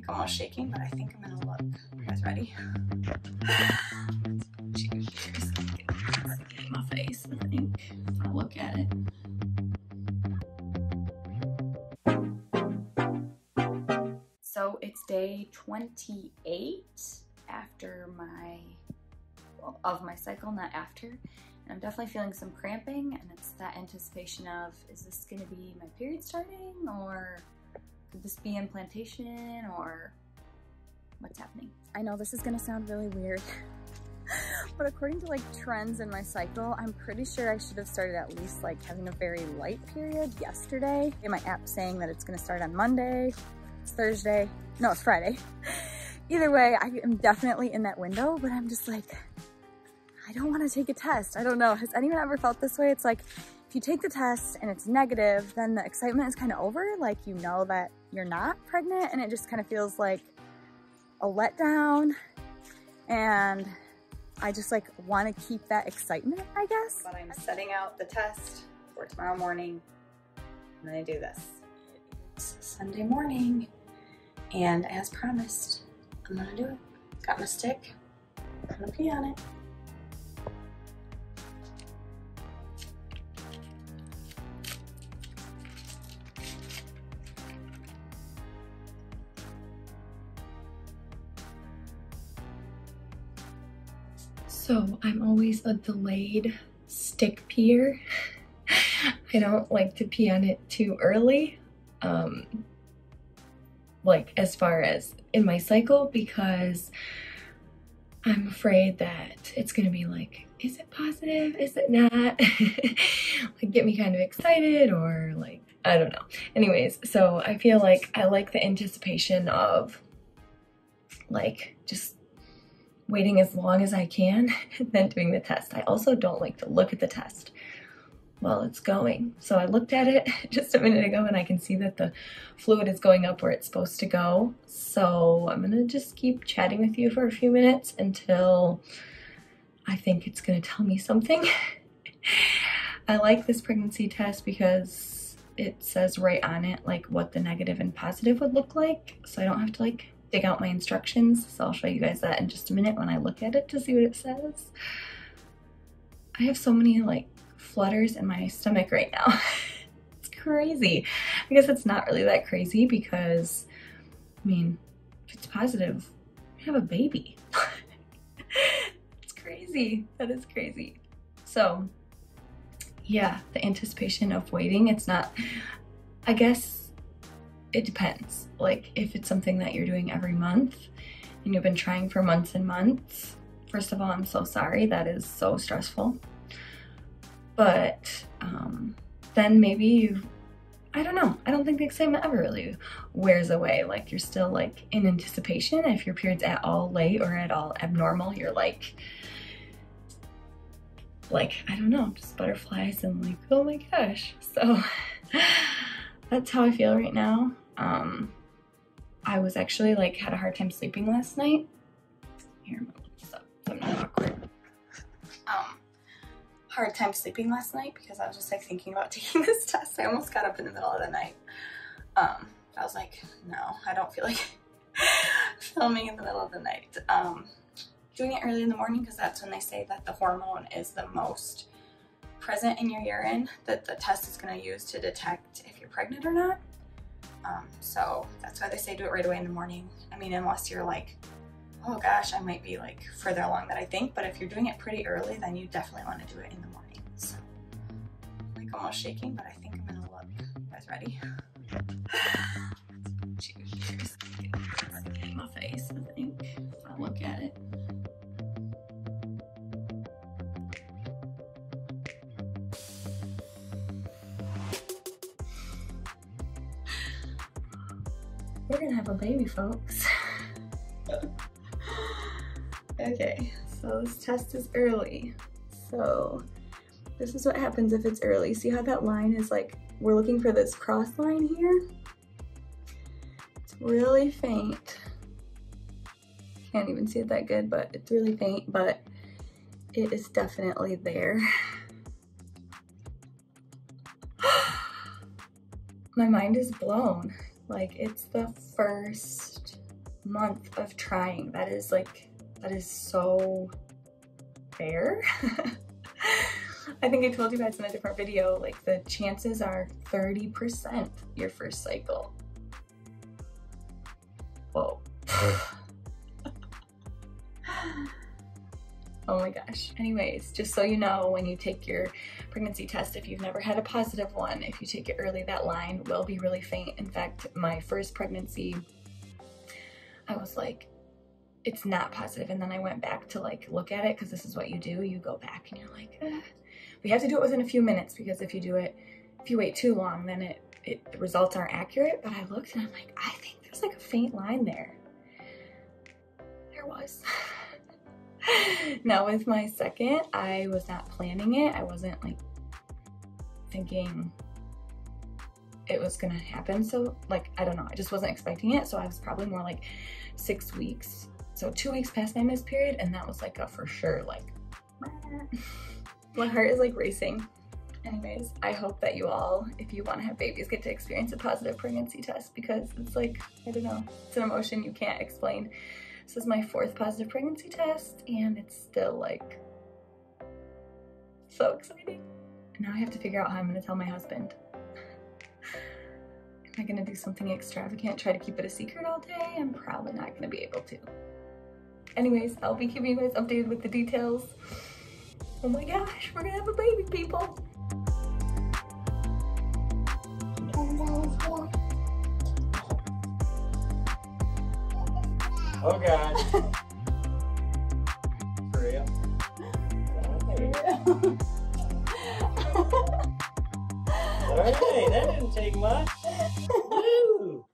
like almost shaking, but I think I'm gonna look. You guys ready? Cheers. Get my face, I think. I'll look at it. So it's day 28 after of my cycle, not after. And I'm definitely feeling some cramping, and it's that anticipation of, is this gonna be my period starting, or could this be implantation, or what's happening? I know this is gonna sound really weird, but according to like trends in my cycle, I'm pretty sure I should have started at least like having a very light period yesterday. In my app saying that it's gonna start on Monday, it's Thursday, no, it's Friday. Either way, I am definitely in that window, but I'm just like, I don't want to take a test. I don't know. Has anyone ever felt this way? It's like, if you take the test and it's negative, then the excitement is kind of over. Like, you know that you're not pregnant, and it just kind of feels like a letdown. And I just like want to keep that excitement, I guess. But I'm setting out the test for tomorrow morning. I'm gonna do this. It's Sunday morning, and as promised, I'm gonna do it. Got my stick. I'm gonna pee on it. So I'm always a delayed stick peer. I don't like to pee on it too early, like as far as in my cycle, because I'm afraid that it's gonna be like, is it positive? Is it not? Like get me kind of excited, or like, I don't know. Anyways, so I feel like I like the anticipation of like just waiting as long as I can and then doing the test. I also don't like to look at the test while it's going. So I looked at it just a minute ago, and I can see that the fluid is going up where it's supposed to go. So I'm gonna just keep chatting with you for a few minutes until I think it's gonna tell me something. I like this pregnancy test because it says right on it like what the negative and positive would look like, so I don't have to like dig out my instructions. So I'll show you guys that in just a minute when I look at it to see what it says. I have so many like flutters in my stomach right now. It's crazy. I guess it's not really that crazy because, I mean, if it's positive, I have a baby. It's crazy. That is crazy. So yeah, the anticipation of waiting, it's not, I guess it depends. Like if it's something that you're doing every month and you've been trying for months and months, first of all, I'm so sorry. That is so stressful. But then maybe you, I don't know. I don't think the excitement ever really wears away. Like you're still like in anticipation. If your period's at all late or at all abnormal, you're like, I don't know, just butterflies and like, oh my gosh. So that's how I feel right now. I was actually like had a hard time sleeping last night. Here, I'm gonna look this up so I'm not awkward. Hard time sleeping last night because I was just like thinking about taking this test. I almost got up in the middle of the night. I was like, no, I don't feel like filming in the middle of the night. Doing it early in the morning because that's when they say that the hormone is the most present in your urine that the test is going to use to detect if you're pregnant or not. So that's why they say do it right away in the morning. I mean, unless you're like, oh gosh, I might be like further along than I think, but if you're doing it pretty early, then you definitely want to do it in the morning. So I'm like almost shaking, but I think I'm gonna look. You guys ready? Cheers. Get my face, I think. I'll look at it. We're gonna have a baby, folks. Okay, so this test is early. So this is what happens if it's early. See how that line is like, we're looking for this cross line here? It's really faint. Can't even see it that good, but it's really faint, but it is definitely there. My mind is blown. Like, it's the first month of trying. That is so rare. I think I told you guys in a different video, like the chances are 30% your first cycle. Whoa. Oh my gosh. Anyways, just so you know, when you take your pregnancy test, if you've never had a positive one, if you take it early, that line will be really faint. In fact, my first pregnancy, I was like, it's not positive. And then I went back to like look at it, because this is what you do. You go back and you're like, we have to do it within a few minutes, because if you wait too long, then the results aren't accurate. But I looked and I'm like, I think there's like a faint line there. There was. Now with my second, I was not planning it. I wasn't like thinking it was gonna happen. So like, I don't know, I just wasn't expecting it. So I was probably more like 6 weeks. So 2 weeks past my missed period, and that was like a for sure, like, my heart is like racing. Anyways, I hope that you all, if you want to have babies, get to experience a positive pregnancy test, because it's like, I don't know, it's an emotion you can't explain. This is my 4th positive pregnancy test, and it's still like so exciting. Now I have to figure out how I'm going to tell my husband. Am I going to do something extravagant, try to keep it a secret all day? I'm probably not going to be able to. Anyways, I'll be keeping you guys updated with the details. Oh my gosh, we're gonna have a baby, people. Oh God. For real? Alright, that didn't take much.